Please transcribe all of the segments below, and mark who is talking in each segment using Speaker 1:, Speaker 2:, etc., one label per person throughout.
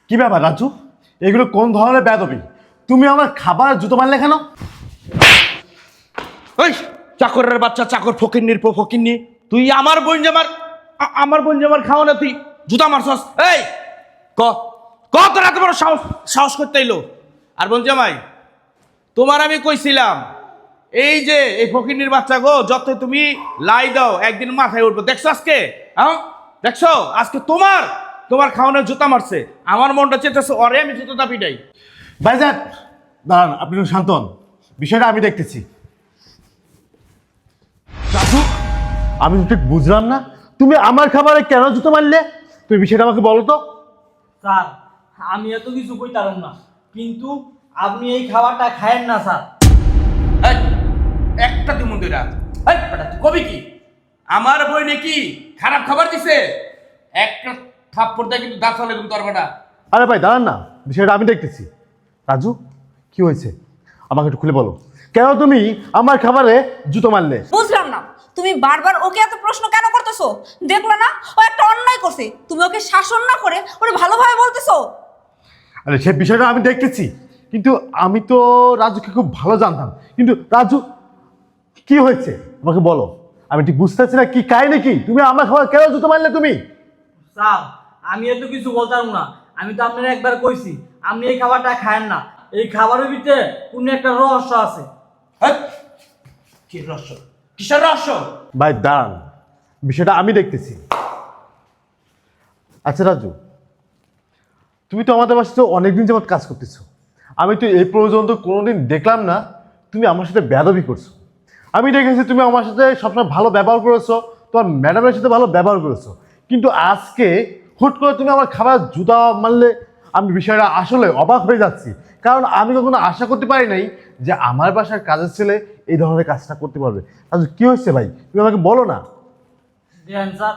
Speaker 1: কি ব্যাপার রাজু? এগুলো কোন ধরনের বেয়াদবি? তুমি আমার খাবার জুতো মারলে কেন?
Speaker 2: ওই চাকরের বাচ্চা, চাকর ফকিন্নির ফকিন্নি, তুই আমার বোন জামার আমার বোন জামার খাও না, তুই জুতা মারছস। এই ক ক তোর এত বড় সাহস সাহস করতে এলো? আর বোন জামাই, তোমার আমি কইছিলাম এই যে এই ফকিন্নির বাচ্চা গো, যত তুমি লাই দাও একদিন মাথায় উঠবো। দেখছো আজকে? হ্যাঁ দেখছো আজকে তোমার তোমার খাওয়ানোর জুতা মারছে। আমার মনটা চেতেছে অরে আমি জুতোটা পিটাই।
Speaker 1: ভাইজান দাঁড়ান, আপনি একটু শান্ত হন, বিষয়টা আমি দেখতেছি। রাজু, আমি তো ঠিক বুঝলাম না, তুমি আমার খাবারে কেন জুতো মারলে? তুমি বিষয়টা আমাকে বলো তো।
Speaker 3: স্যার, আমি এত কিছু কইতারম না, কিন্তু আপনি এই খাবারটা খায়েন না স্যার।
Speaker 2: এই, একটা তুই মন্দিরা বেটা, তুই কবি কি আমার বই নাকি খারাপ খাবার দিছে? একটা থাপ্পড় দেয় কিন্তু দাঁত ফেলে কিন্তু তোর বেটা।
Speaker 1: আরে ভাই দাঁড়ান না, বিষয়টা আমি দেখতেছি। রাজু, কি হয়েছে আমাকে একটু খুলে বলো, কেন তুমি আমার খাবারে জুতো মারলে?
Speaker 4: বুঝলাম না, তুমি বারবার ওকে এত প্রশ্ন কেন করতেছো? দেখলে না ও একটা অন্যায় করছে, তুমি ওকে শাসন না করে ওরে ভালোভাবে বলতেছো।
Speaker 1: আরে সে বিষয়টা আমি দেখতেছি, কিন্তু আমি তো রাজুকে খুব ভালো জানতাম। কিন্তু রাজু, কি হয়েছে আমাকে বলো, আমি ঠিক বুঝতেছি না কি কাহিনী কি? তুমি আমার খাবার কেন জুতো মারলে তুমি?
Speaker 3: স্যার, আমি এত কিছু বলতাম না, আমি তো আপনার একবার কইছি আপনি এই খাবারটা খায়েন না। এই খাবারের ভিতরে কোনো একটা রহস্য আছে।
Speaker 2: এই, কি রহস্য? কিসের রহস্য?
Speaker 1: ভাই দাঁড়ান, বিষয়টা আমি দেখতেছি। আচ্ছা রাজু, তুমি তো আমাদের বাসাতে অনেকদিন যাবত কাজ করতেছো, আমি তো এই পর্যন্ত কোনোদিন দেখলাম না তুমি আমার সাথে বেয়াদবি করছো। আমি দেখেছি তুমি আমার সাথে সবসময় ভালো ব্যবহার করেছো, তোমার ম্যাডামের সাথে ভালো ব্যবহার করেছো, কিন্তু আজকে হুট করে তুমি আমার খাবার জুতা মারলে। আমি বিষয়টা আসলে অবাক হয়ে যাচ্ছি, কারণ আমি কখনো আশা করতে পারি নাই যে আমার বাসার কাজের ছেলে এই ধরনের কাজটা করতে পারবে। রাজু, কি হচ্ছে ভাই, তুমি আমাকে বলো না।
Speaker 3: দেখেন স্যার,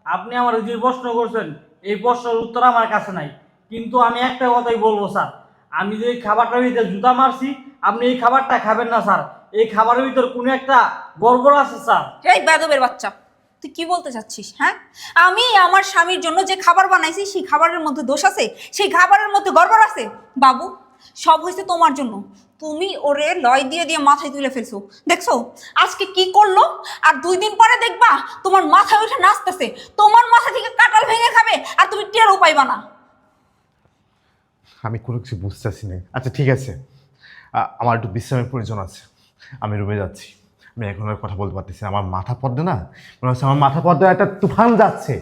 Speaker 3: আপনি আমার যে প্রশ্ন করছেন এই প্রশ্নের উত্তর আমার কাছে নাই, কিন্তু আমি একটা কথাই বলবো স্যার, আমি যে এই খাবারটার ভিতরে জুতা মারছি, আপনি এই খাবারটা খাবেন না স্যার। এই খাবারের ভিতর কোনো একটা গড়বড় আছে স্যার।
Speaker 4: এই বেয়াদবের বাচ্চা, তুই কি বলতে চাচ্ছিস? হ্যাঁ, আমি আমার স্বামীর জন্য যে খাবার বানাইছি সেই খাবারের মধ্যে দোষ আছে, সেই খাবারের মধ্যে গড়বড় আছে? বাবু, সব হয়েছে তোমার জন্য। তুমি ওরে লয় দিয়ে দিয়ে মাথায় তুলে ফেলছো, দেখছো আজকে কি করলো? আর 2 দিন পরে দেখবা তোমার মাথায় উঠে নাচতেছে, তোমার মাথা থেকে কাঁঠাল ভেঙে খাবে আর তুমি টেরও পাইবা না।
Speaker 1: আমি কোনো কিছু বুঝতেছি না। আচ্ছা ঠিক আছে, আমার একটু বিশ্রামের প্রয়োজন আছে, আমি রুমে যাচ্ছি। আমি এখন আর কথা বলতে পারতেছি না, আমার মাথা পর্দা না মনে হচ্ছে আমার মাথা পর্দায় একটা তুফান যাচ্ছে,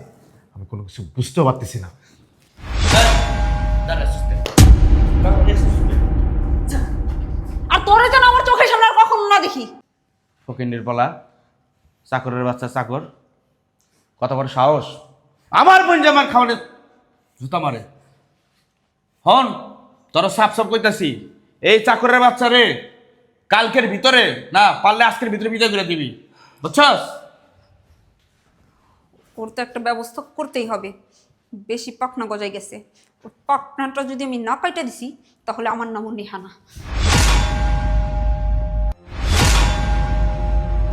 Speaker 1: আমি কোনো কিছু বুঝতেও পারতেছি না।
Speaker 4: আর তোরে যেন আমার চোখের সামনে আর কখনো না দেখি।
Speaker 2: ফকিন্নির বলা, চাকরের বাচ্চা চাকর, কত বড় সাহস আমার বোন জামার খাওয়ালে জুতা মারে। হন তোর সাপ সাপ কইতাছি, এই চাকরের বাচ্চা রে কালকের ভিতরে না পারলে আজকের ভিতরে বিদায় করে দিবি, বুঝছস?
Speaker 4: ওর তো একটা ব্যবস্থা করতেই হবে, বেশি পাখনা গজায় গেছে। ওর পাখনাটা যদি আমি না কাইটা দিছি তাহলে আমার নামও নেহানা।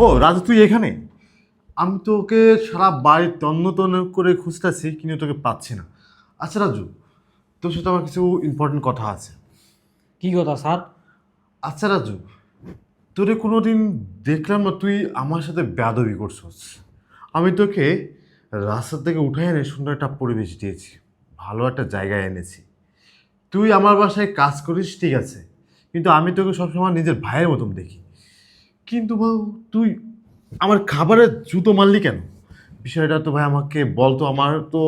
Speaker 1: ও রাজু, তুই এখানে? আমি তো ওকে সারা বাড়ি তন্ন তন্ন করে খুঁজতেছি, কিন্তু তোকে পাচ্ছি না। আচ্ছা রাজু, তোর সাথে আমার কিছু ইম্পর্টেন্ট কথা আছে।
Speaker 3: কি কথা স্যার?
Speaker 1: আচ্ছা রাজু, তোরে কোনোদিন দেখলাম না তুই আমার সাথে বেয়াদবি করছস। আমি তোকে রাস্তা থেকে উঠে এনে সুন্দর একটা পরিবেশ দিয়েছি, ভালো একটা জায়গায় এনেছি। তুই আমার বাসায় কাজ করিস ঠিক আছে, কিন্তু আমি তোকে সবসময় নিজের ভাইয়ের মতন দেখি। কিন্তু বাবু, তুই আমার খাবারের জুতো মারলি কেন? বিষয়টা তো ভাই আমাকে বলতো, আমার তো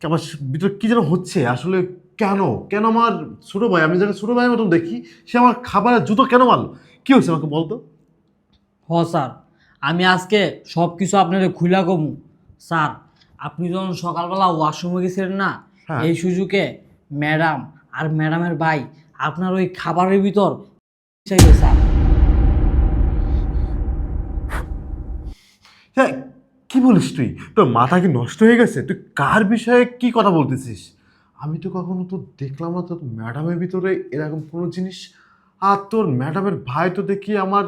Speaker 1: আমার ভিতরে কী যেন হচ্ছে আসলে। কেন কেন আমার ছোটো ভাই, আমি যাকে ছোটো ভাইয়ের মতন দেখি, সে আমার খাবারের জুতো কেন মারলো? কী হয়েছে আমাকে বলতো।
Speaker 3: হ স্যার, আমি আজকে সব কিছু আপনার খুলা কমু। স্যার, আপনি যখন সকালবেলা ওয়াশরুমে গেছিলেন না,
Speaker 1: হ্যাঁ।
Speaker 3: এই সুযোগে ম্যাডাম আর ম্যাডামের ভাই আপনার ওই খাবারের ভিতর চাইবে স্যার।
Speaker 1: হ্যাঁ, কি বলিস তুই? তোর মাথা কি নষ্ট হয়ে গেছে? তুই কার বিষয়ে কি কথা বলতেছিস? আমি তো কখনো তো দেখলাম না তোর ম্যাডামের ভিতরে এরকম কোনো জিনিস। আর তোর ম্যাডামের ভাই তো দেখি আমার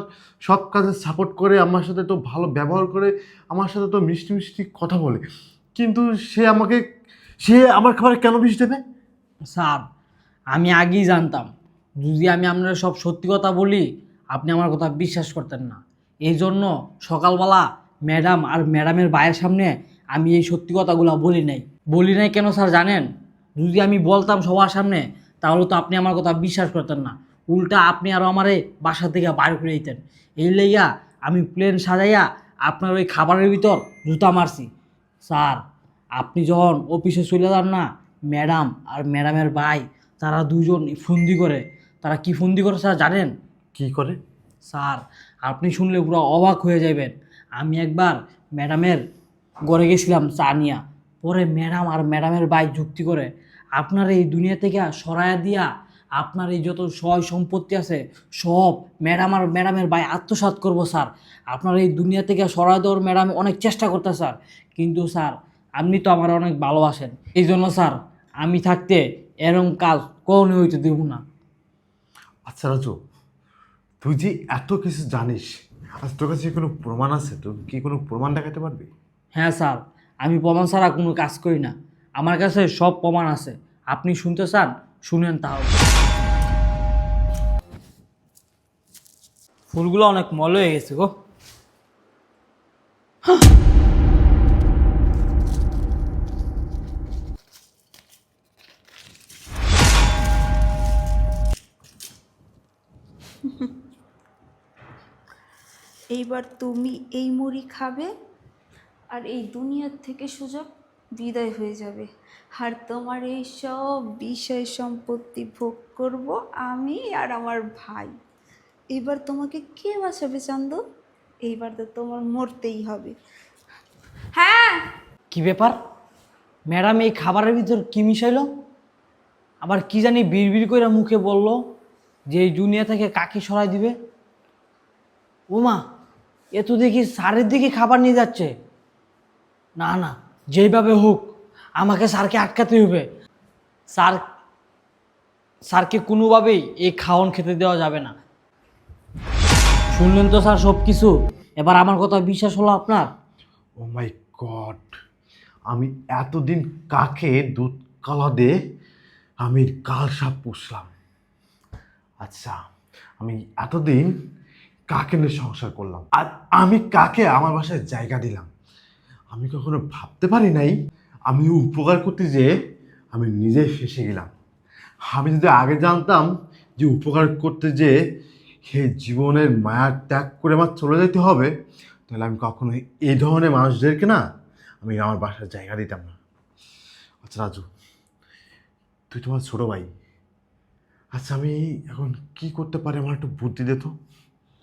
Speaker 1: সব কাজে সাপোর্ট করে, আমার সাথে তো ভালো ব্যবহার করে, আমার সাথে তো মিষ্টি মিষ্টি কথা বলে, কিন্তু সে আমার খাবারে কেন বিষ দেবে?
Speaker 3: স্যার আমি আগেই জানতাম যদি আমি আপনার সব সত্যি কথা বলি আপনি আমার কথা বিশ্বাস করতেন না। এই জন্য সকালবেলা ম্যাডাম আর ম্যাডামের ভাইয়ের সামনে আমি এই সত্যি কথাগুলো বলি নাই কেন স্যার জানেন? যদি আমি বলতাম সবার সামনে তাহলে তো আপনি আমার কথা বিশ্বাস করতেন না, উল্টা আপনি আরও আমারে বাসা থেকে বাইর করে দিতেন। এই লইয়া আমি প্লেন সাজাইয়া আপনার ওই খাবারের ভিতর জুতা মারছি। স্যার আপনি যখন অফিসে চলে যান না, ম্যাডাম আর ম্যাডামের ভাই তারা দুজন ফন্দি করে। তারা কি ফন্দি করে স্যার জানেন?
Speaker 1: কি করে?
Speaker 3: স্যার আপনি শুনলে পুরো অবাক হয়ে যাবেন। আমি একবার ম্যাডামের ঘরে গেছিলাম চা নিয়া, পরে ম্যাডাম আর ম্যাডামের ভাই যুক্তি করে আপনার এই দুনিয়া থেকে সরায়া দিয়া আপনার এই যত সয় সম্পত্তি আছে সব ম্যাডাম আর ম্যাডামের ভাই আত্মসাৎ করব স্যার। আপনার এই দুনিয়া থেকে সরায় দেওয়ার ম্যাডাম অনেক চেষ্টা করতে স্যার, কিন্তু স্যার আপনি তো আমার অনেক ভালোবাসেন, এই জন্য স্যার আমি থাকতে এরকম কাজ কখনোই হইতে দেব না।
Speaker 1: আচ্ছা রাজু, তুই যে এত কিছু জানিস, আজ তোর কাছে কোনো প্রমাণ আছে? তুই কি কোনো প্রমাণ দেখাতে পারবি?
Speaker 3: হ্যাঁ স্যার, আমি প্রমাণ ছাড়া কোনো কাজ করি না, আমার কাছে সব প্রমাণ আছে। আপনি শুনতে চান? শুনেন তাহলে। ফুলগুলো অনেক মল হয়ে গেছে গো।
Speaker 4: এইবার তুমি এই মুড়ি খাবে আর এই দুনিয়ার থেকে সুযোগ বিদায় হয়ে যাবে, আর তোমার এই সব বিষয় সম্পত্তি ভোগ করব আমি আর আমার ভাই। এবার তোমাকে কে বাঁচাবে চান্দু? এইবার তো তোমার মরতেই হবে। হ্যাঁ,
Speaker 3: কি ব্যাপার ম্যাডাম, এই খাবারের ভিতর কি মিশাইলো? আবার কি জানি বিড়বিড় করে মুখে বলল যে এই দুনিয়া থেকে কাকে সরাই দিবে। ওমা, এ তো দেখি স্যারের দিকে খাবার নিয়ে যাচ্ছে। না না, যেইভাবে হোক আমাকে স্যারকে আটকাতে হবে। স্যারকে কোনোভাবেই এই খাওয়ান খেতে দেওয়া যাবে না। শুনলেন তো স্যার সব কিছু, এবার আমার কথা বিশ্বাস হলো আপনার?
Speaker 1: ও মাই গড, আমি এতদিন কাকে দুধ কলা দে আমি কাল সাপ পুষলাম। আচ্ছা, আমি এতদিন কাকে নিয়ে সংসার করলাম, আর আমি কাকে আমার বাসায় জায়গা দিলাম। আমি কখনো ভাবতে পারি নাই আমি উপকার করতে যেয়ে আমি নিজেই ফেসে গেলাম। আমি যদি আগে জানতাম যে উপকার করতে যেয়ে সেই জীবনের মায়ার ত্যাগ করে আমার চলে যেতে হবে, তাহলে আমি কখনো এই ধরনের মানুষদেরকে না আমি আমার বাসার জায়গা দিতাম না। আচ্ছা রাজু, তুই তোমার ছোটো ভাই, আচ্ছা আমি এখন কি করতে পারি? আমার একটু বুদ্ধি দে তো।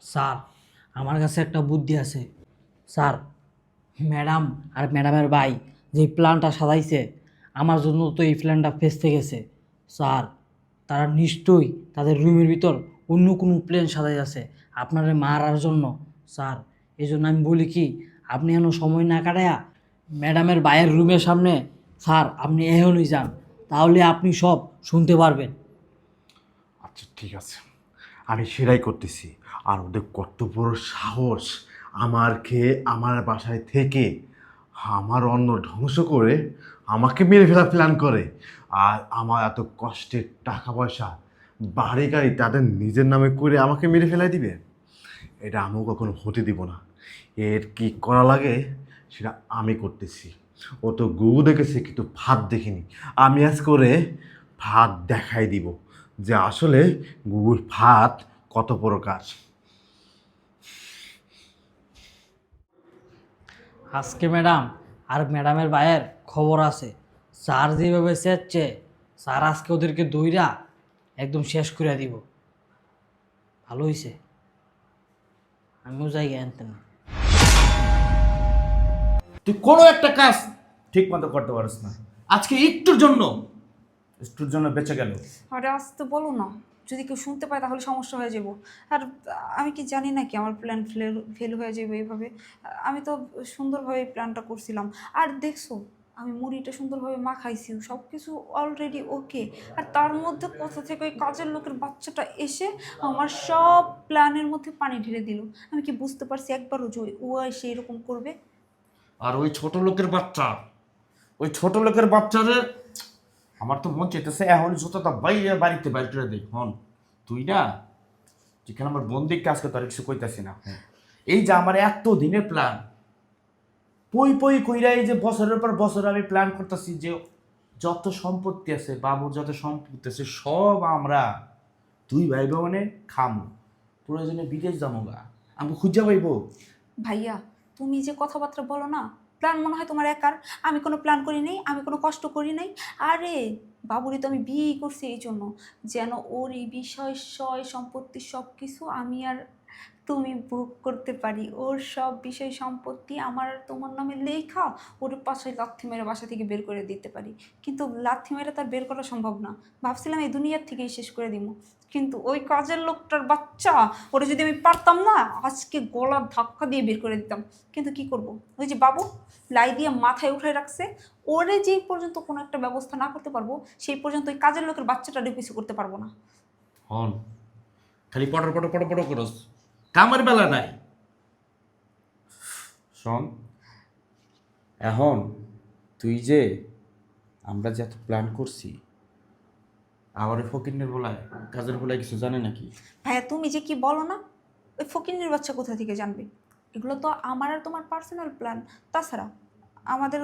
Speaker 3: স্যার আমার কাছে একটা বুদ্ধি আছে। স্যার ম্যাডাম আর ম্যাডামের ভাই যে প্ল্যানটা সাজাইছে আমার জন্য তো এই প্ল্যানটা ফেসতে গেছে। স্যার তারা নিশ্চয়ই তাদের রুমের ভিতর অন্য কোনো প্ল্যান সাজাই আছে আপনারে মারার জন্য। স্যার এই জন্য আমি বলি কি, আপনি এখনো সময় না কাটায়া ম্যাডামের ভাইয়ের রুমের সামনে স্যার আপনি এখনই যান, তাহলে আপনি সব শুনতে পারবেন।
Speaker 1: আচ্ছা ঠিক আছে, আমি সেটাই করতেছি। আর ওদের কত বড় সাহস আমার খেয়ে আমার বাসায় থেকে আমার অন্ন ধ্বংস করে আমাকে মেরে ফেলা প্ল্যান করে, আর আমার এত কষ্টের টাকা পয়সা বাড়ি গাড়ি তাদের নিজের নামে করে আমাকে মেরে ফেলাই দিবে। এটা আমিও কখনো হতে দিব না। এর কি করা লাগে সেটা আমি করতেছি। ও তো গু দেখেছে কিন্তু ভাত দেখিনি, আমি আজ করে ভাত দেখাই দিব যে আসলে গুগুর ভাত কত প্রকার।
Speaker 3: আজকে ম্যাডাম আর ম্যাডামের ভাইয়ের খবর আছে। স্যার যেভাবে চেয়েছে স্যার আজকে ওদেরকে দইরা একদম শেষ করে দিব। ভালো হয়েছে, আমিও জায়গায় আনতে না।
Speaker 2: তুই কোনো একটা কাজ ঠিক মতো করতে পারিস না, আজকে একটুর জন্য বেঁচে গেল।
Speaker 4: আরে আসতে বলো না, যদি কেউ শুনতে পায় তাহলে সমস্যা হয়ে যাব। আর আমি কি জানি না কি আমার প্ল্যান ফেল হয়ে যাবে এইভাবে? আমি তো সুন্দরভাবে প্ল্যানটা করছিলাম। আর দেখছো আমি মুড়িটা সুন্দরভাবে মাখাইছি, সব কিছু অলরেডি ওকে। আর তার মধ্যে কোথা থেকে ওই কাজের লোকের বাচ্চাটা এসে আমার সব প্ল্যানের মধ্যে পানি ঢেলে দিল। আমি কি বুঝতে পারছি একবারও যে ও এসে এরকম করবে?
Speaker 2: আর ওই ছোট লোকের বাচ্চারে আমার তো মন চাইতেছে এখন জুতোটা বাইরে বাড়িতে বাইর করে দেখ হন তুই না যেখানে আমার বন্দির কাজ করতে আর কিছু কইতাছি না এই যে আমার এত দিনের প্ল্যান পই পই কইরা এই যে বছরের পর বছর আমি প্ল্যান করতেছি যে যত সম্পত্তি আছে বাবুর যত সম্পত্তি আছে সব আমরা দুই ভাই বোনে খামু প্রয়োজনে বিদেশ যাবো গা আমি খুঁজা পাইব
Speaker 4: ভাইয়া তুমি যে কথাবার্তা বলো না, প্ল্যান মনে হয় তোমার একার। আমি কোনো প্ল্যান করি নাই, আমি কোনো কষ্ট করি নাই। আরে বাবুরই তো আমি বিয়েই করছি এই জন্য, যেন ওর এই বিষয় সয় সম্পত্তি সব কিছু আমি আর তুমি ভোগ করতে পারি। ওর সব বিষয় সম্পত্তি আমার আর তোমার নামে লেখা, ওর পাশে লাথি মেরে বাসা থেকে বের করে দিতে পারি। কিন্তু লাথি মেরে তার বের করা সম্ভব না। ভাবছিলাম এই দুনিয়ার থেকেই শেষ করে দিব, কিন্তু ওই কাজের লোকটার বাচ্চা, ওরা যদি আমি পারতাম না আজকে গলা ধাক্কা দিয়ে বের করে দিতাম। কিন্তু কি করব, ওই যে বাবু লাই দিয়ে মাথায় উঠায় রাখছে, ওরে যে পর্যন্ত কোনো একটা ব্যবস্থা না করতে পারবো সেই পর্যন্ত ওই কাজের লোকের বাচ্চাটা কিছু করতে পারবো না।
Speaker 2: হন খালি পটর পটর পটর পটর করস কামের বেলা নাই শোন এখন তুই যে আমরা যে এত প্ল্যান করছি আমার ফকিনের বলায় কাজের বলায় কিছু জানে নাকি
Speaker 4: ভাইয়া তুমি যে কি বলো না, ওই ফকিন্নির বাচ্চা কোথা থেকে জানবে? এগুলো তো আমার আর তোমার পার্সোনাল প্ল্যান। তাছাড়া আমাদের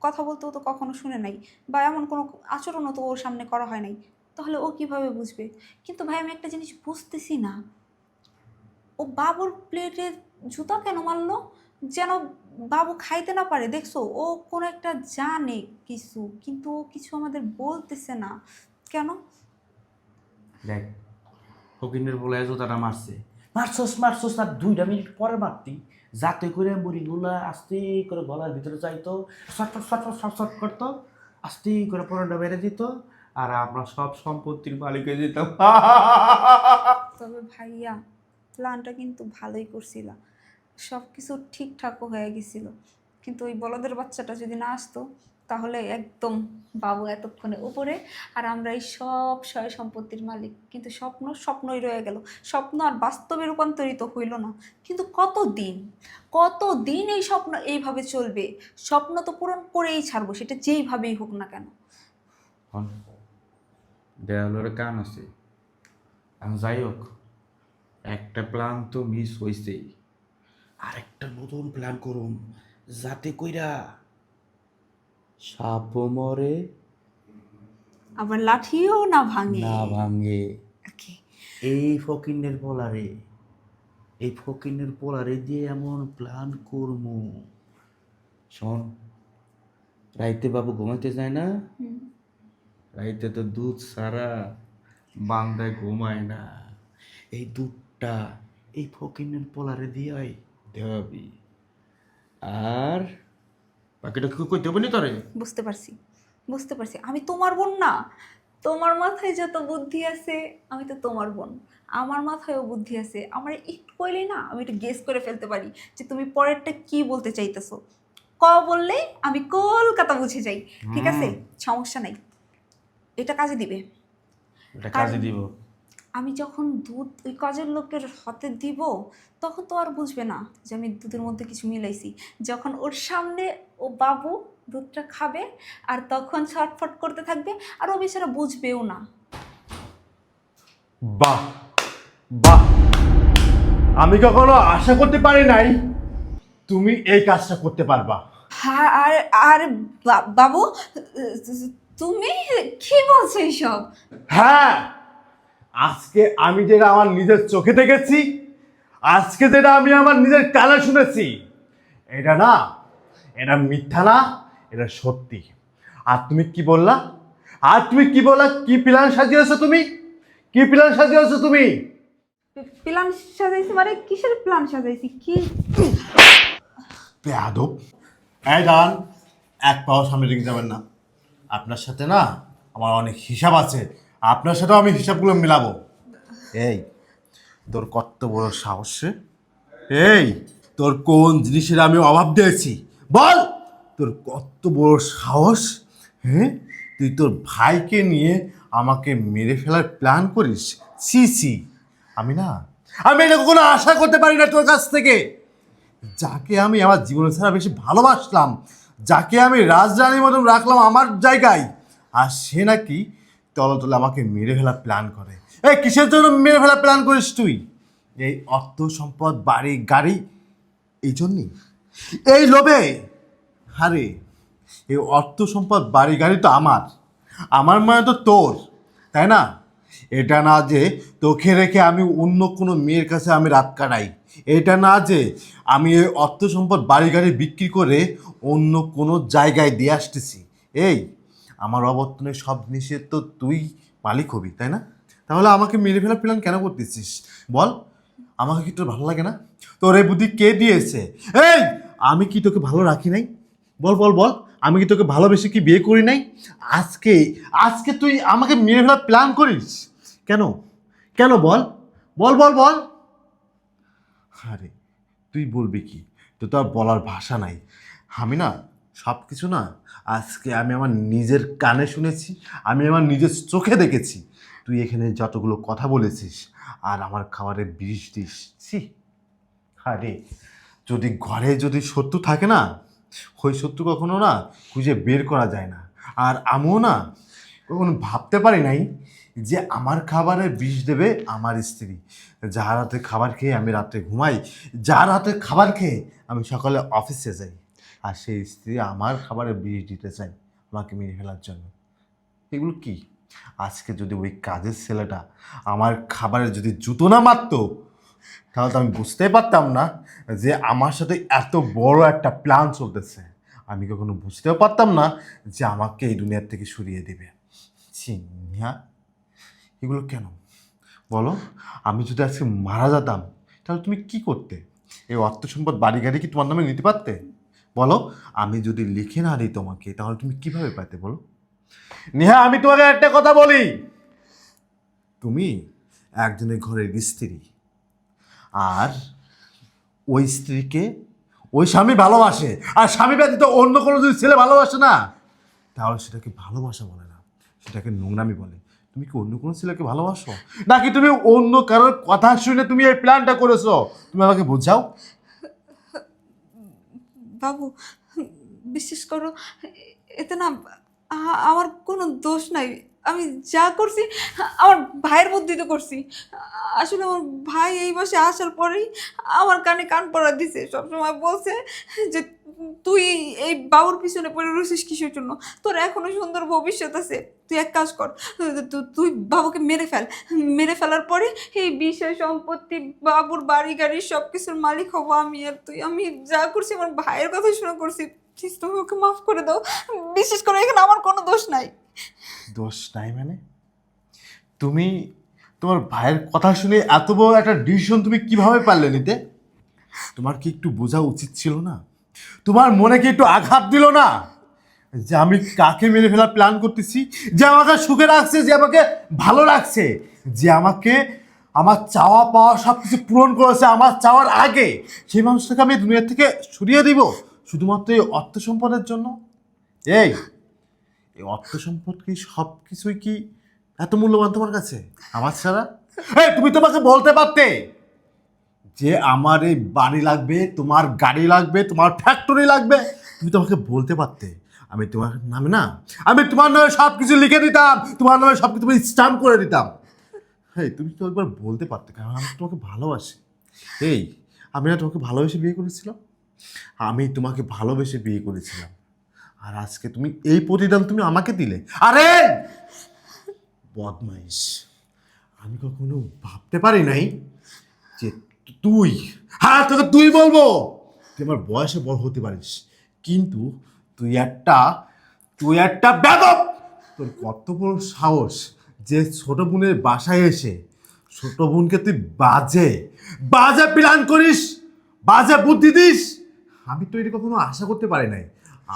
Speaker 4: কথা বলতেও তো কখনো শুনে নাই, বা এমন কোনো আচরণও তো ওর সামনে করা হয় নাই, তাহলে ও কিভাবে বুঝবে? কিন্তু ভাই আমি একটা জিনিস বুঝতেছি না, ও বাবুর প্লেটে জুতা কেন মারলো? যেন বাবু খাইতে না পারে। দেখছো, ও কোনো একটা জানে কিছু, কিন্তু ও কিছু আমাদের বলতেছে না কেন?
Speaker 2: দেখ ফকিনের বলায় জোতাটা মারছে মারছস মারছস আর 2 মিনিট পরে মারতি যাতে করে মুড়িগুলা আস্তে করে গলার ভিতরে যাইতো শটফট শটফট শটফট করতো আস্তে করে পরোটা বেড়ে দিত আর আমরা সব সম্পত্তির মালিক হয়ে যেতাম
Speaker 4: তবে ভাইয়া প্ল্যানটা কিন্তু ভালোই করছিল, সব কিছু ঠিকঠাকও হয়ে গেছিল। কিন্তু ওই বলদের বাচ্চাটা যদি না আসতো তাহলে একদম বাবু এতক্ষণে উপরে আর আমরা এই সব সয় সম্পত্তির মালিক। কিন্তু স্বপ্ন স্বপ্নই রয়ে গেল, স্বপ্ন আর বাস্তবে রূপান্তরিত হইল না। কিন্তু কতদিন এই স্বপ্ন এইভাবে চলবে? স্বপ্ন তো পূরণ করেই ছাড়বো, সেটা যেইভাবেই হোক না কেন।
Speaker 2: দেয়ালের কান আছে আমি যাই হোক একটা প্ল্যান তো মিস হয়েছেই আরেকটা নতুন প্ল্যান করুন যাতে কইরা সাপ মরে
Speaker 4: আবার লাঠিও না ভাঙে।
Speaker 2: না ভাঙে
Speaker 4: Okay.
Speaker 2: এই ফকিনের পোলারে দিয়ে এমন প্ল্যান করবো শোন রাইতে বাবু ঘুমাইতে যায় না রাইতে তো দুধ সারা বান্দায় ঘুমায় না এই দুধটা এই ফকিনের পোলারে দিয়ে দেওয়াবি আর বাকিটা কি কইতে হবে নি তোরে
Speaker 4: বুঝতে পারছি আমি তোমার বোন না? তোমার মাথায় যত বুদ্ধি আছে আমি তো তোমার বোন, আমার মাথায়ও বুদ্ধি আছে। আমার একটু কইলেই না আমি একটু গেস করে ফেলতে পারি যে তুমি পরেরটা কি বলতে চাইতেছো। বললে আমি কলকাতা বুঝে যাই। ঠিক আছে, সমস্যা নাই, এটা কাজে দিবে।
Speaker 2: এটা কাজে দিব
Speaker 4: আমি যখন দুধ ওই কাজের লোকের হাতে দিব তখন তো আর বুঝবে না যে আমি দুধের মধ্যে কিছু মিলাইছি। যখন ওর সামনে ও বাবু দুধটা খাবে আর তখন ছটফট করতে থাকবে আর ও বেচারা বুঝবেও না।
Speaker 1: বাহ বাহ, আমি কখনো আশা করতে পারি নাই তুমি এই কাজটা করতে পারবা।
Speaker 4: হ্যাঁ, আর বাবু তুমি কি বলছো এইসব?
Speaker 1: হ্যাঁ, আজকে আমি যেটা আমার নিজের চোখে দেখেছি, আজকে যেটা আমি আমার নিজের কানে শুনেছি, এটা মিথ্যা না, এটা সত্যি। আর তুমি কি বললা? কি প্ল্যান সাজিয়েছো তুমি?
Speaker 4: প্ল্যান সাজাইছি মানে কিসের প্ল্যান সাজাইছি? কি
Speaker 1: বেয়াদব! এই দান, এক পাও সামনে দিকে যাবেন না। আপনার সাথে না আমার অনেক হিসাব আছে, আপনার সাথেও আমি হিসাবগুলো মেলাবো। এই তোর কত বড় সাহস রে! এই তোর কোন জিনিসের আমি অভাব দিয়েছি বল? তোর কত বড় সাহস! হ্যাঁ, তুই তোর ভাইকে নিয়ে আমাকে মেরে ফেলার প্ল্যান করিস? ছি, আমি এটা কখনো আশা করতে পারি না তোর কাছ থেকে। যাকে আমি আমার জীবনে ছাড়া বেশি ভালোবাসলাম, যাকে আমি রাজরানীর মতন রাখলাম আমার জায়গায়, আর সে নাকি তলে তলে আমাকে মেরে ফেলার প্ল্যান করে। এই কিসের জন্য মেরে ফেলার প্ল্যান করিস তুই? এই অর্থ সম্পদ, বাড়ি গাড়ি, এই জন্যই, এই লোভে? আরে এই অর্থ সম্পদ, বাড়ি গাড়ি তো আমার মানে তো তোর, তাই না? এটা না যে তোকে রেখে আমি অন্য কোনো মেয়ের কাছে আমি রাত কাটাই, এটা না যে আমি এই অর্থ সম্পদ, বাড়ি গাড়ি বিক্রি করে অন্য কোনো জায়গায় দিয়ে আসতেছি। এই আমার অবর্তনে সব জিনিসের তো তুই মালিক হবি, তাই না? তাহলে আমাকে মেরে ফেলার প্ল্যান কেন করতেছিস বল? আমাকে কি তোর ভালো লাগে না? তোর এই বুদ্ধি কে দিয়েছে? এই আমি কি তোকে ভালো রাখি নাই? বল বল বল, আমি কি তোকে ভালোবেসে কি বিয়ে করি নাই? আজকে আজকে তুই আমাকে মেরে ফেলার প্ল্যান করিস কেন? কেন বল বল বল বল। আরে তুই বলবি কি? তোর তো আর বলার ভাষা নাই। আমি না সব কিছু না আজকে আমি আমার নিজের কানে শুনেছি, আমি আমার নিজের চোখে দেখেছি। তুই এখানে যতগুলো কথা বলেছিস আর আমার খাবারে বিষ দিস, ছি। আরে যদি ঘরে যদি শত্রু থাকে না, ওই শত্রু কখনো না খুঁজে বের করা যায় না। আর আমিও না কখনো ভাবতে পারি নাই যে আমার খাবারে বিষ দেবে আমার স্ত্রী, যার হাতে খাবার খেয়ে আমি রাতে ঘুমাই, যার হাতে খাবার খেয়ে আমি সকালে অফিসে যাই, আর সেই স্ত্রী আমার খাবারে বিষ দিতে চাই আমাকে মেরে ফেলার জন্য। এগুলো কি? আজকে যদি ওই কাজের ছেলেটা আমার খাবারে যদি জুতো না মারতো, তাহলে তো আমি বুঝতে পারতাম না যে আমার সাথে এত বড় একটা প্ল্যান চলতেছে। আমি কখনো বুঝতেও পারতাম না যে আমাকে এই দুনিয়ার থেকে সরিয়ে দেবে। চিন্তা এগুলো কেন বলো? আমি যদি আজকে মারা যেতাম তাহলে তুমি কি করতে? এই অর্থ সম্পদ, বাড়ি গাড়ি কি তোমার নামে নিতে পারতে বলো? আমি যদি লিখে না দিই তোমাকে, তাহলে তুমি কিভাবে পাইতে বলো? নেহা, আমি তোমাকে একটা কথা বলি, তুমি একজনের ঘরের স্ত্রী, আর ওই স্ত্রীকে ওই স্বামী ভালোবাসে, আর স্বামী ব্যতীত অন্য কোনো যদি ছেলে ভালোবাসে না, তাহলে সেটাকে ভালোবাসা বলে না, সেটাকে নোংরামি বলে। তুমি কি অন্য কোনো ছেলেকে ভালোবাসো, নাকি তুমি অন্য কারোর কথা শুনে তুমি এই প্ল্যানটা করেছো? তুমি আমাকে বোঝাও।
Speaker 4: বাবু, বিশ্বাস করো, এতে না আমার কোনো দোষ নাই। আমি যা করছি আমার ভাইয়ের বুদ্ধিতে করছি। আসলে আমার ভাই এই মাসে আসার পরেই আমার কানে কান পড়া দিছে, সবসময় বলছে যে তুই এই বাবুর পিছনে পড়ে রয়েছিস কিসের জন্য, তোর এখনো সুন্দর ভবিষ্যৎ আছে, তুই এক কাজ কর, তুই বাবুকে মেরে ফেল, মেরে ফেলার পরে এই বিষয় সম্পত্তি, বাবুর বাড়ি গাড়ি সব কিছুর মালিক হবো আমি আর তুই। আমি যা করছি আমার ভাইয়ের কথা শুনে করছি, প্লিজ তুমি ওকে মাফ করে দাও। বিশেষ করে এখানে আমার কোনো দোষ নাই।
Speaker 1: দোষ নাই মানে? তুমি তোমার ভাইয়ের কথা শুনে এত বড় একটা ডিসিশন তুমি কিভাবে পারলে নিতে? তোমার কি একটু বোঝা উচিত ছিল না? তোমার মনে কি একটু আঘাত দিল না যে আমি কাকে মেরে ফেলার প্ল্যান করতেছি? যে আমাকে সুখে রাখছে, যে আমাকে ভালো রাখছে, যে আমাকে আমার চাওয়া পাওয়া সব কিছু পূরণ করেছে আমার চাওয়ার আগে, সেই মানুষটাকে আমি দুনিয়ার থেকে সরিয়ে দিব শুধুমাত্র এই অর্থ সম্পদের জন্য? এই এই অর্থ সম্পদ কি সব কিছুই কি এত মূল্যবান তোমার কাছে আমার ছাড়া? এই তুমি তোমাকে বলতে পারতে যে আমার এই বাড়ি লাগবে, তোমার গাড়ি লাগবে, তোমার ফ্যাক্টরি লাগবে, তুমি তোমাকে বলতে পারতে। আমি তোমার নামে না, আমি তোমার নামে সব কিছু লিখে দিতাম, তোমার নামে সব কিছু স্ট্যাম্প করে দিতাম। হ্যাঁ, তুমি তো একবার বলতে পারতে, কারণ আমি তোমাকে ভালোবাসি। এই আমি না তোমাকে ভালোবেসে বিয়ে করেছিলাম, আমি তোমাকে ভালোবেসে বিয়ে করেছিলাম, আর আজকে তুমি এই প্রতিদান তুমি আমাকে দিলে। আরে বদমাইশ, আমি কখনো ভাবতে পারি নাই যে তুই, হ্যাঁ তোকে তুই বলবো, তুই আমার বয়সে বড় হতে পারিস, কিন্তু তুই একটা বেদব। তোর কত বড় সাহস যে ছোট বোনের বাসায় এসে ছোট বোনকে তুই বাজে বাজে প্ল্যান করিস, বাজে বুদ্ধি দিস। আমি তো এটা কখনো আশা করতে পারি নাই।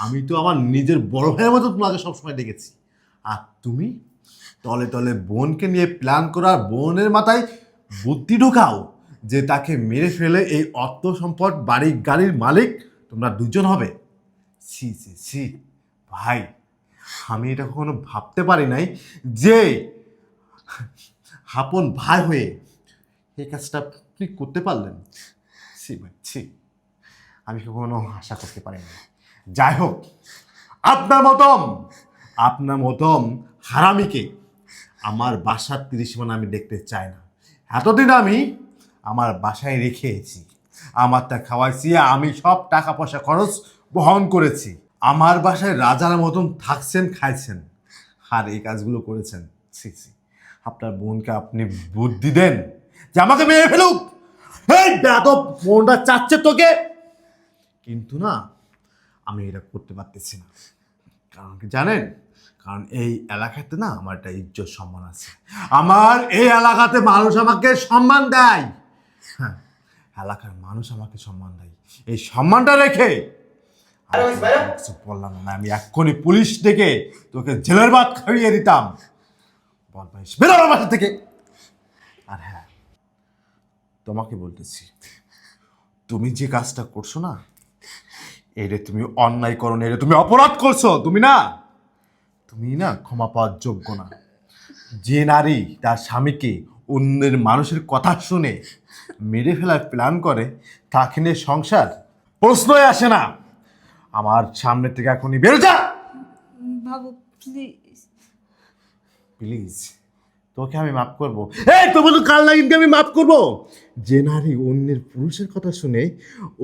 Speaker 1: আমি তো আমার নিজের বড় ভাইয়ের মতো তোমাকে সবসময় দেখেছি, আর তুমি তলে তলে বোনকে নিয়ে প্ল্যান করার, বোনের মাথায় বুদ্ধি ঢোকাও যে তাকে মেরে ফেলে এই অর্থ সম্পদ, বাড়ি গাড়ির মালিক তোমরা দুজন হবে। ছি ছি ছি ভাই, আমি এটা কখনো ভাবতে পারি নাই যে আপন ভাই হয়ে এই কাজটা আপনি করতে পারলেন। ছি ভাই ছি, আমি কখনো আশা করতে পারি না। যাই হোক, আপনার মতন আপনার মতন হারামিকে আমার বাসার ত্রিসীমানা আমি দেখতে চাই না। এতদিন আমি আমার বাসায় রেখেছি, আমার তা খাওয়াইছি, আমি সব টাকা পয়সা খরচ বহন করেছি। আমার বাসায় রাজার মতন থাকছেন, খাইছেন, আর এই কাজগুলো করেছেন। ছি ছি, আপনার বোনকে আপনি বুদ্ধি দেন যে আমাকে মেরে ফেলুক। এই বেয়াদব ফোনটা চাচ্ছে তোকে, কিন্তু না আমি এটা করতে পারতেছি না। কারণ কি জানেন? কারণ এই এলাকাতে না আমার একটা ইজ্জত সম্মান আছে। আমার এই এলাকাতে মানুষ আমাকে সম্মান দেয়। হ্যাঁ, এলাকার মানুষ আমাকে সম্মান দেয়। এই সম্মানটা রেখে আমি কিছু বললাম না, আমি এক্ষুনি পুলিশ ডেকে তোকে জেলের ভাত খাইয়ে দিতাম। বল ভাই, বেরো আমার বাসা থেকে। আর হ্যাঁ, তোমাকে বলতেছি, তুমি যে কাজটা করছো না, এটা তুমি অন্যায় করো না, এটা তুমি অপরাধ করছো। তুমি না ক্ষমা পাওয়ার যোগ্য না। যে নারী তার স্বামীকে অন্যের মানুষের কথা শুনে মেরে ফেলার প্ল্যান করে, তাকে নিয়ে সংসার প্রশ্নই আসে না। আমার সামনে থেকে এখনই বেরো যা।
Speaker 4: বাবু প্লিজ।
Speaker 1: প্লিজ, তোকে আমি মাফ করবো? এই তো বলো, কাল লাগিনকে আমি মাফ করবো? যে নারী অন্যের পুরুষের কথা শুনে,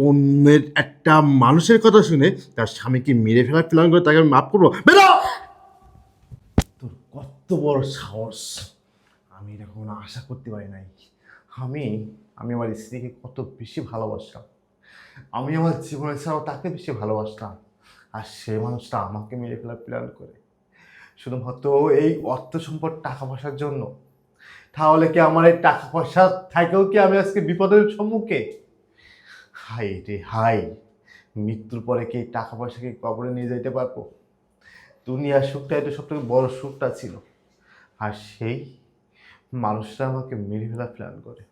Speaker 1: অন্যের একটা মানুষের কথা শুনে তার স্বামীকে মেরে ফেলার প্ল্যান করে, তাকে আমি মাফ করবো? বেরো! তোর কত বড় সাহস! আমি এটা কখনো আশা করতে পারি নাই। আমি আমার স্ত্রীকে কত বেশি ভালোবাসতাম। আমি আমার জীবনে ছাড়াও তাকে বেশি ভালোবাসতাম, আর সে মানুষটা আমাকে মেরে ফেলার প্ল্যান করে শুধুমাত্র এই অর্থ সম্পদ, টাকা পয়সার জন্য। তাহলে কি আমার এই টাকা পয়সা থাকেও কি আমি আজকে বিপদের সম্মুখে? হাই রে হাই, মৃত্যুর পরে কি এই টাকা পয়সাকে কবরে নিয়ে যেতে পারবো? দুনিয়ার সুখটা, এটা সবথেকে বড় সুখটা ছিল, আর সেই মানুষটা আমাকে মেরে ফেলার প্ল্যান করে।